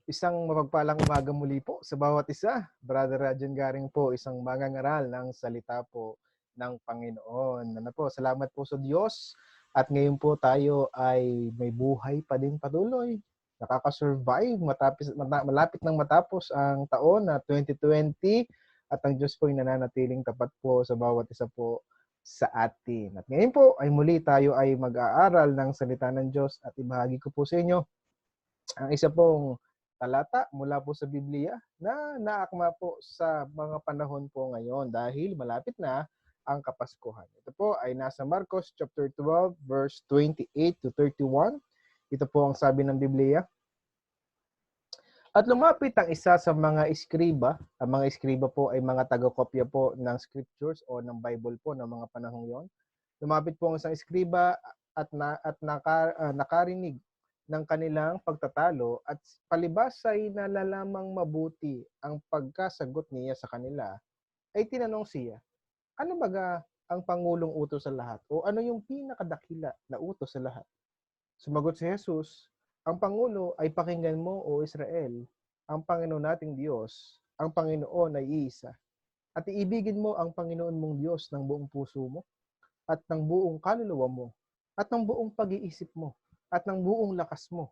Isang mapagpalang umaga muli po sa bawat isa. Brother Rajan Garing po, isang mangangaral ng salita po ng Panginoon. Ano po, salamat po sa Diyos. At ngayon po tayo ay may buhay pa din patuloy. Nakaka-survive malapit nang matapos ang taon na 2020 at ang Diyos po ay nananatiling tapat po sa bawat isa po sa atin. At ngayon po ay muli tayo ay mag-aaral ng salita ng Diyos at ibahagi ko po sa inyo ang isa pong talata mula po sa Biblia na naakma po sa mga panahon po ngayon dahil malapit na ang Kapaskuhan. Ito po ay nasa Marcos chapter 12 verse 28 to 31. Ito po ang sabi ng Biblia. At lumapit ang isa sa mga iskriba. Ang mga iskriba po ay mga taga-kopya po ng scriptures o ng Bible po ng mga panahong yon. Lumapit po ang isang iskriba at nakarinig ng kanilang pagtatalo at palibas ay nalalamang mabuti ang pagkasagot niya sa kanila, ay tinanong siya, ano baga ang pangulong utos sa lahat? O ano yung pinakadakila na utos sa lahat? Sumagot si Jesus, ang Pangulo ay pakinggan mo, O Israel, ang Panginoon nating Diyos, ang Panginoon ay iisa. At iibigin mo ang Panginoon mong Diyos ng buong puso mo, at ng buong kaluluwa mo, at ng buong pag-iisip mo, at ng buong lakas mo.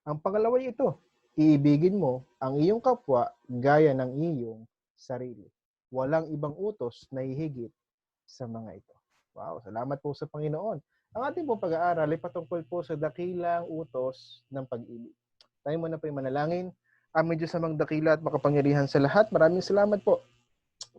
Ang pangalawa ito, iibigin mo ang iyong kapwa gaya ng iyong sarili. Walang ibang utos na hihigit sa mga ito. Wow, salamat po sa Panginoon. Ang ating pong pag-aaral ay patungkol po sa dakilang utos ng pag-ibig. Tayo muna po yung manalangin. Aming Diyos amang dakila at makapangyarihan sa lahat. Maraming salamat po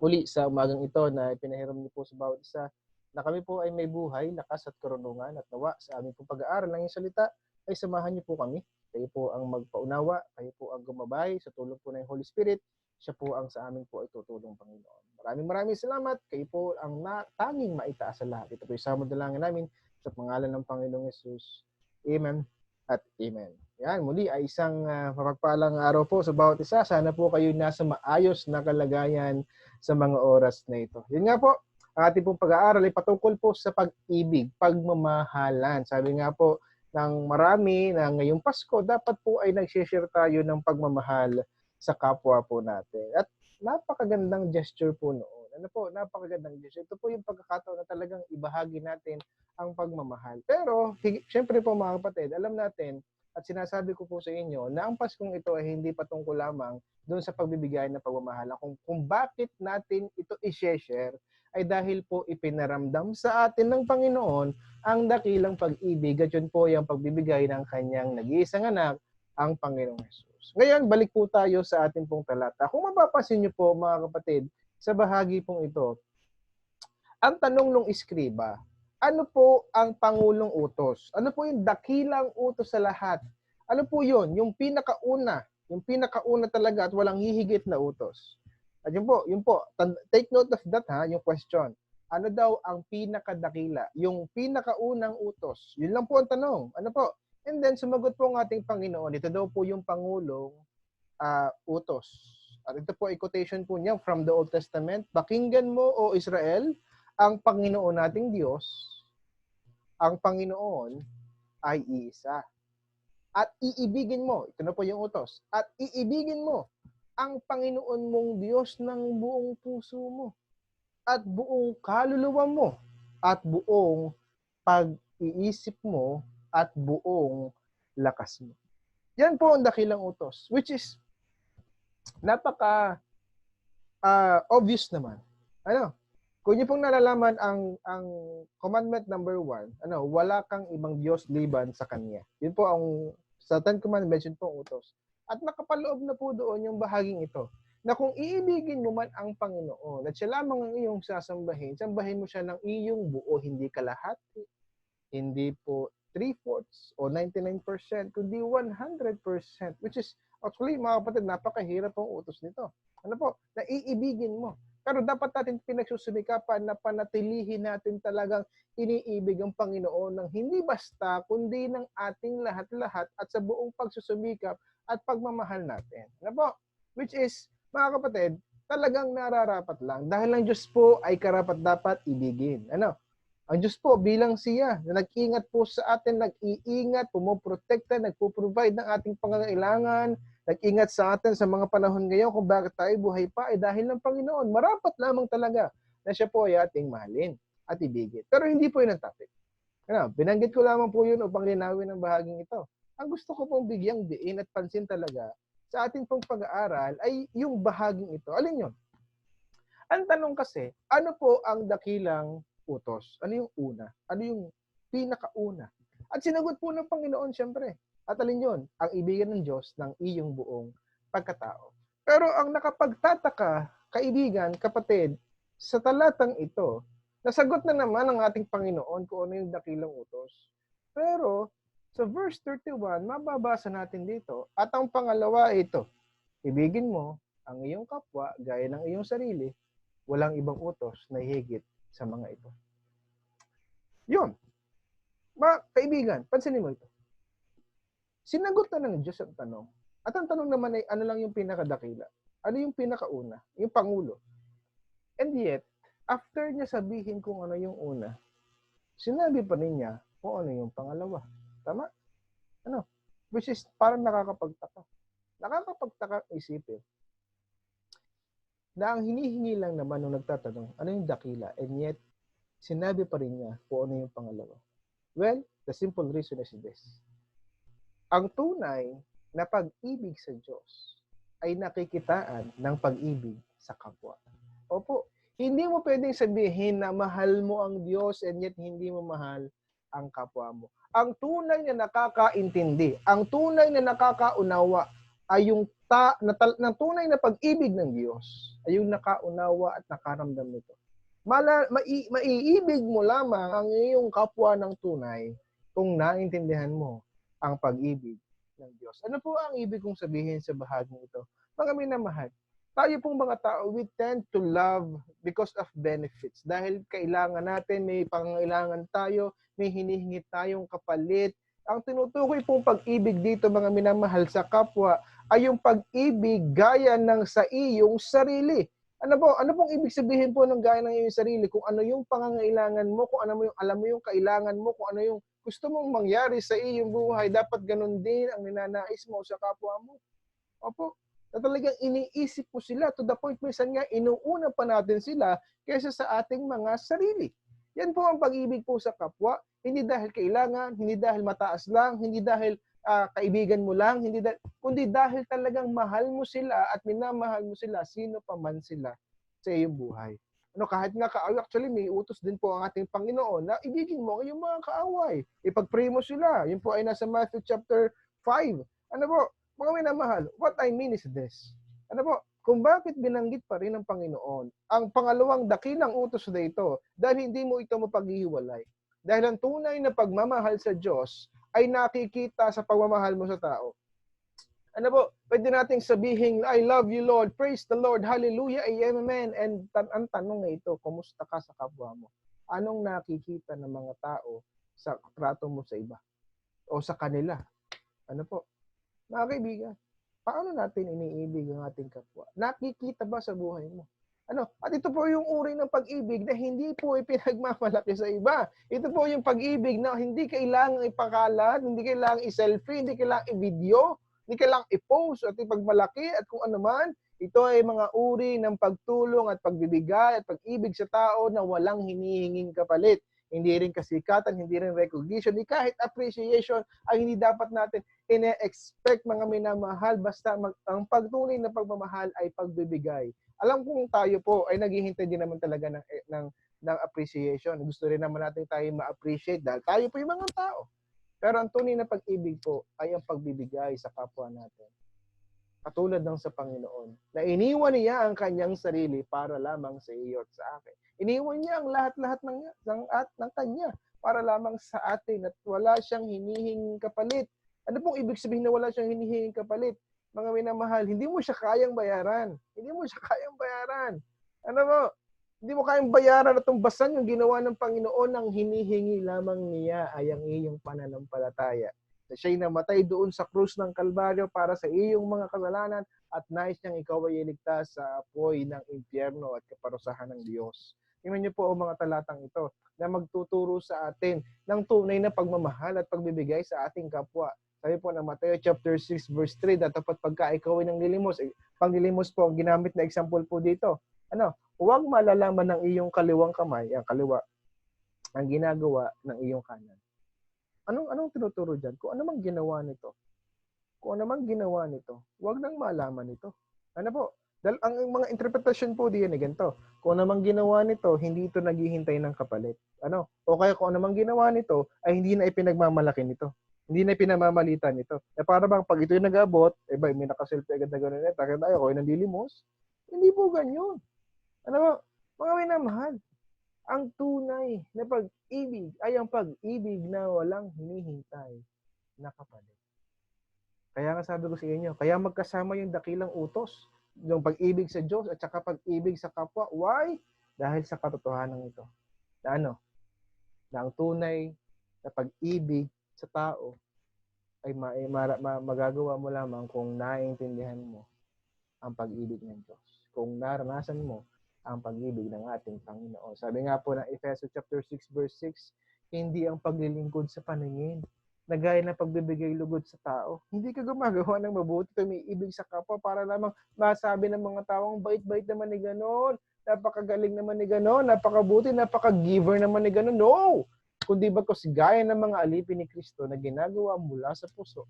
uli sa umagang ito na ipinahiram niyo po sa bawat isa na kami po ay may buhay, lakas at karunungan at nawa sa aming pong pag-aaral ng iyong salita ay samahan niyo po kami. Kayo po ang magpaunawa, kayo po ang gumabay sa tulong po ng Holy Spirit. Siya po ang sa amin po ay tutulong Panginoon. Maraming salamat. Kayo po ang tanging maitaas sa lahat. Ito po yung samudalangin namin sa pangalan ng Panginoong Yesus. Amen at Amen. Yan, muli ay isang mapagpalang araw po sa bawat isa. Sana po kayo nasa maayos na kalagayan sa mga oras na ito. Yun nga po, ang ating pong pag-aaral ay patungkol po sa pag-ibig, pagmamahalan. Sabi nga po ng marami na ngayong Pasko, dapat po ay nag-share tayo ng pagmamahal sa kapwa po natin. At napakagandang gesture po noon. Ano po, napakagandang gesture. Ito po yung pagkakataon na talagang ibahagi natin ang pagmamahal. Pero, syempre po mga kapatid, alam natin at sinasabi ko po sa inyo na ang Paskong ito ay hindi patungkol lamang doon sa pagbibigay ng pagmamahal. Kung bakit natin ito i-share ay dahil po ipinaramdam sa atin ng Panginoon ang dakilang pag-ibig at yun po yung pagbibigay ng kanyang nag-iisang anak, ang Panginoong Jesus. Ngayon, balik po tayo sa ating pong talata. Kung mapapansin niyo po mga kapatid, sa bahagi pong ito, ang tanong ng iskriba, ano po ang pangulong utos? Ano po yung dakilang utos sa lahat? Ano po yun? Yung pinakauna talaga at walang hihigit na utos. At yun po, take note of that yung question. Ano daw ang pinakadakila? Yung pinakaunang utos. Yun lang po ang tanong. Ano po? And then, sumagot po ang ating Panginoon. Ito daw po yung pangulong utos. At ito po ay quotation po niya from the Old Testament. Pakinggan mo, O Israel, ang Panginoon nating Diyos, ang Panginoon ay iisa. At iibigin mo, ito na po yung utos, at iibigin mo ang Panginoon mong Diyos ng buong puso mo, at buong kaluluwa mo, at buong pag-iisip mo, at buong lakas mo. Yan po ang dakilang utos, which is napaka obvious naman. Ano? Kung niyo pong nalalaman ang commandment number 1, wala kang ibang Diyos liban sa Kanya. Yun po ang sa Ten Commandments, yun po ang utos. At nakapaloob na po doon yung bahaging ito, na kung iibigin mo man ang Panginoon, at siya lamang ang iyong sambahin mo siya ng iyong buo, hindi kalahati, hindi po 3/4 o 99%, kundi 100%, which is, actually, mga kapatid, napakahirap ang utos nito. Ano po? Na iibigin mo. Pero dapat natin pinagsusumikapan na panatilihin natin talagang iniibig ang Panginoon ng hindi basta, kundi ng ating lahat-lahat at sa buong pagsusumikap at pagmamahal natin. Ano po? Which is, mga kapatid, talagang nararapat lang. Dahil ang Diyos po ay karapat-dapat ibigin. Ano? Ang Diyos po bilang siya na nag-iingat po sa atin, nag-iingat, pumoprotekta, nagpo-provide ng ating pangangailangan, nag-ingat sa atin sa mga panahon ngayon kung bakit tayo buhay pa ay dahil ng Panginoon. Marapat lamang talaga na siya po ay ating mahalin at ibigin. Pero hindi po yun ang topic. Binanggit ko lamang po yun upang linawin ang bahaging ito. Ang gusto ko pong bigyang diin at pansin talaga sa ating pong pag-aaral ay yung bahaging ito. Alin yun? Ang tanong kasi, ano po ang dakilang utos? Ano yung una? Ano yung pinakauna? At sinagot po ng Panginoon, siyempre. At alin yun? Ang ibigan ng Diyos ng iyong buong pagkatao. Pero ang nakapagtataka, kaibigan, kapatid, sa talatang ito, nasagot na naman ng ating Panginoon kung ano yung dakilang utos. Pero sa verse 31, mababasa natin dito, at ang pangalawa ito, ibigin mo ang iyong kapwa gaya ng iyong sarili, walang ibang utos na higit sa mga ito. Yun. Kaibigan, pansinin mo ito. Sinagot na ng Diyos ang tanong. At ang tanong naman ay, ano lang yung pinakadakila? Ano yung pinakauna? Yung pangulo. And yet, after niya sabihin kung ano yung una, sinabi pa rin niya kung ano yung pangalawa. Tama? Ano? Which is parang nakakapagtaka. Nakakapagtaka isipin na ang hinihingi lang naman nung nagtatanong, ano yung dakila? And yet, sinabi pa rin niya kung ano yung pangalawa. Well, the simple reason is this. Ang tunay na pag-ibig sa Diyos ay nakikitaan ng pag-ibig sa kapwa. Opo, hindi mo pwedeng sabihin na mahal mo ang Diyos and yet hindi mo mahal ang kapwa mo. Ang tunay na nakakaintindi, ang tunay na nakakaunawa ay yung tunay na pag-ibig ng Diyos ay yung nakaunawa at nakaramdam nito. Maiibig mo lamang ang iyong kapwa ng tunay kung naintindihan mo ang pag-ibig ng Diyos. Ano po ang ibig kong sabihin sa bahaging ito? Mga minamahal, tayo pong mga tao, we tend to love because of benefits. Dahil kailangan natin, may pangangailangan tayo, may hinihingi tayong kapalit. Ang tinutukoy pong pag-ibig dito, mga minamahal, sa kapwa, ay yung pag-ibig gaya ng sa iyong sarili. Ano pong ibig sabihin po ng gaya ng iyong sarili? Kung ano yung pangangailangan mo, kung ano mo yung alam mo yung kailangan mo, kung ano yung gusto mong mangyari sa iyong buhay, dapat ganun din ang ninanais mo sa kapwa mo. Opo, na talagang iniisip mo sila to the point minsan nga inuuna pa natin sila kaysa sa ating mga sarili. Yan po ang pag-ibig po sa kapwa, hindi dahil kailangan, hindi dahil mataas lang, hindi dahil kaibigan mo lang, kundi dahil talagang mahal mo sila at minamahal mo sila, sino pa man sila sa iyong buhay. Kahit nga kaaway, actually may utos din po ang ating Panginoon na ibigin mo ang iyong mga kaaway. Ipag-pray mo sila. Yun po ay nasa Matthew chapter 5. Mga minamahal, what I mean is this. Kung bakit binanggit pa rin ng Panginoon ang pangalawang dakilang utos na ito dahil hindi mo ito mapaghihiwalay. Dahil ang tunay na pagmamahal sa Diyos ay nakikita sa pagmamahal mo sa tao. Pwede nating sabihin, I love you, Lord, praise the Lord, hallelujah, amen. And ang tanong na ito, kumusta ka sa kapwa mo? Anong nakikita ng mga tao sa trato mo sa iba? O sa kanila? Mga kaibigan, paano natin iniibig ang ating kapwa? Nakikita ba sa buhay mo? At ito po yung uri ng pag-ibig na hindi po ipinagmamalaki sa iba. Ito po yung pag-ibig na hindi kailangang ipakalat, hindi kailangang i-selfie, hindi kailangang i-video, hindi kailangang i-post at ipagmalaki at kung ano man. Ito ay mga uri ng pagtulong at pagbibigay at pag-ibig sa tao na walang hinihinging kapalit. Hindi rin kasikatan, hindi rin recognition, hindi kahit appreciation ay hindi dapat natin ine-expect, mga minamahal, basta ang pagtunay na pagmamahal ay pagbibigay. Alam kong tayo po ay naghihintay din naman talaga ng appreciation. Gusto rin naman natin tayo ma-appreciate dahil tayo po yung mga tao. Pero ang tunay na pag-ibig po ay ang pagbibigay sa kapwa natin. Katulad ng sa Panginoon, na iniwan niya ang kanyang sarili para lamang sa iyo at sa akin. Iniwan niya ang lahat-lahat ng kanya para lamang sa atin at wala siyang hinihinging kapalit. Ano pong ibig sabihin na wala siyang hinihinging kapalit? Mga minamahal, hindi mo siya kayang bayaran. Hindi mo siya kayang bayaran. Hindi mo kayang bayaran at tumbasan yung ginawa ng Panginoon, ang hinihingi lamang niya ay ang iyong pananampalataya. Na siya'y namatay doon sa krus ng Kalbaryo para sa iyong mga kasalanan at nais niyang ikaw ay iligtas sa apoy ng impyerno at kaparusahan ng Diyos. Tingnan niyo po ang mga talatang ito na magtuturo sa atin ng tunay na pagmamahal at pagbibigay sa ating kapwa. Sabi po ng Mateo chapter 6 verse 3, dapat pagka ikaw ay nanglilimos, panglilimos po ang ginamit na example po dito. Huwag malalaman ng iyong kaliwang kamay, ang kaliwa, ang ginagawa ng iyong kanan. Anong tinuturo diyan? Kung ano mang ginawa nito, huwag nang malaman ito. Dahil ang mga interpretasyon po diyan ay ganito. Kung ano mang ginawa nito, hindi ito naghihintay ng kapalit. O kaya kung ano mang ginawa nito, ay hindi na ipinagmamalaki nito. Hindi na pinamamalitan nito. Para bang pag ito'y nag-abot, may nakaselfie agad na gano'n. Takit tayo, ako yung nanlilimos. Hindi po ganyan. Mga minamahal, ang tunay na pag-ibig ay ang pag-ibig na walang hinihintay na kapalit. Kaya nga sabi ko sa inyo, kaya magkasama yung dakilang utos, yung pag-ibig sa Diyos at saka pag-ibig sa kapwa. Why? Dahil sa katotohanan ito. Na ang tunay na pag-ibig sa tao ay magagawa mo lamang kung naiintindihan mo ang pag-ibig ng Diyos. Kung naranasan mo ang pag-ibig ng ating Panginoon. Sabi nga po ng Efeso chapter 6 verse 6, hindi ang paglilingkod sa paningin na gaya ng pagbibigay lugod sa tao. Hindi ka gumagawa ng mabuti, tumiibig sa kapwa para lamang masabi ng mga taong bait-bait naman ni ganon, napakagaling naman ni ganon, napakabuti, napaka-giver naman ni ganon. No! Kundi bagkus gaya ng mga alipin ni Kristo na ginagawa mula sa puso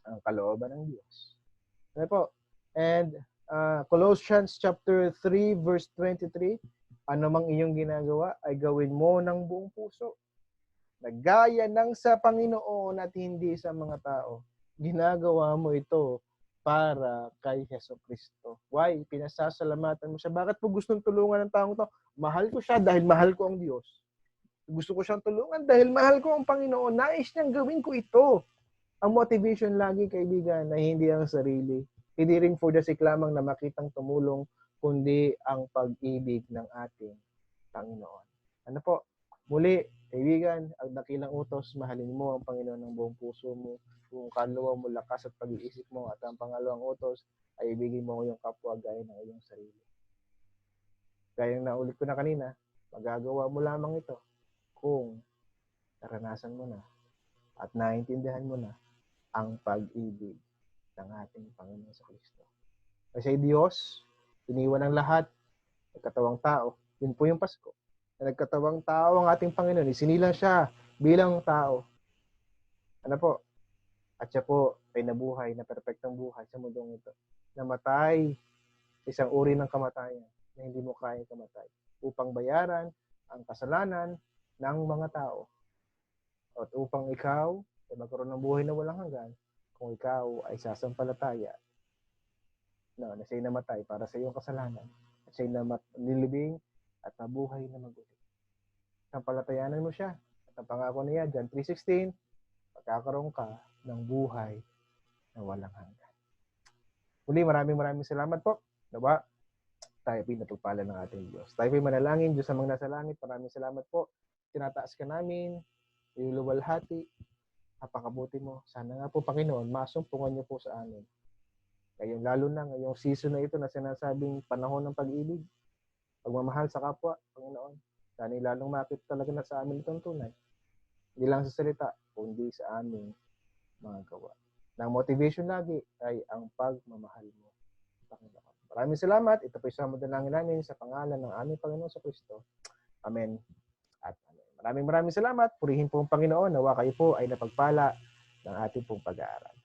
ang kalooban ng Diyos. And Colossians chapter 3 verse 23, ano mang iyong ginagawa ay gawin mo ng buong puso. Na gaya ng sa Panginoon at hindi sa mga tao. Ginagawa mo ito para kay Jesucristo. Why? Pinasasalamatan mo siya. Bakit po gustong tulungan ng taong to? Mahal ko siya dahil mahal ko ang Diyos. Gusto ko siyang tulungan dahil mahal ko ang Panginoon. Nais niyang gawin ko ito. Ang motivation lagi, kaibigan, na hindi ang sarili. Hindi rin for the sake lamang na makitang tumulong, kundi ang pag-ibig ng ating Panginoon. Muli, kaibigan, ang dakilang utos, mahalin mo ang Panginoon ng buong puso mo, buong kaluluwa mo, lakas at pag-iisip mo. At ang pangalawang utos ay ibigin mo yung kapwa gaya ng iyong sarili. Gaya ng naulit ko na kanina, magagawa mo lamang ito kung naranasan mo na at naintindihan mo na ang pag-ibig ng ating Panginoon sa Kristo. Kasi Diyos, iniwan ang lahat, nagkatawang tao. Yun po yung Pasko. Na nagkatawang tao ang ating Panginoon. Isinilang siya bilang tao. At siya po ay nabuhay, na perpektong buhay sa mundong ito. Namatay, isang uri ng kamatayan na hindi mo kaya kamatay. Upang bayaran ang kasalanan ng mga tao. At upang ikaw ay magkaroon ng buhay na walang hanggan, kung ikaw ay sasampalataya na siya'y namatay para sa iyong kasalanan at siya'y nilibing at nabuhay na magulit. Sampalatayanan mo siya. At ang pangako niya, John 3:16, magkakaroon ka ng buhay na walang hanggan. Muli, maraming salamat po. Nawa, tayo pinatugpala ng ating Diyos. Tayo manalangin, Diyos sa mga nasa langit. Maraming salamat po. Tinataas ka namin, iluluwalhati, napakabuti mo. Sana nga po, Panginoon, masumpungan niyo po sa amin. Ngayon, lalo na ngayong season na ito na sinasabing panahon ng pag-ibig, pagmamahal sa kapwa, Panginoon. Sana lalong makita talaga na sa amin itong tunay. Hindi lang sa salita, kundi sa aming mga gawa. Na ang motivation lagi ay ang pagmamahal mo, Panginoon. Maraming salamat. Ito po isang madalangin namin sa pangalan ng aming Panginoon sa Kristo. Amen at amen. Maraming salamat. Purihin po ang Panginoon. Nawa kayo po ay napagpala ng ating pong pag-aaral.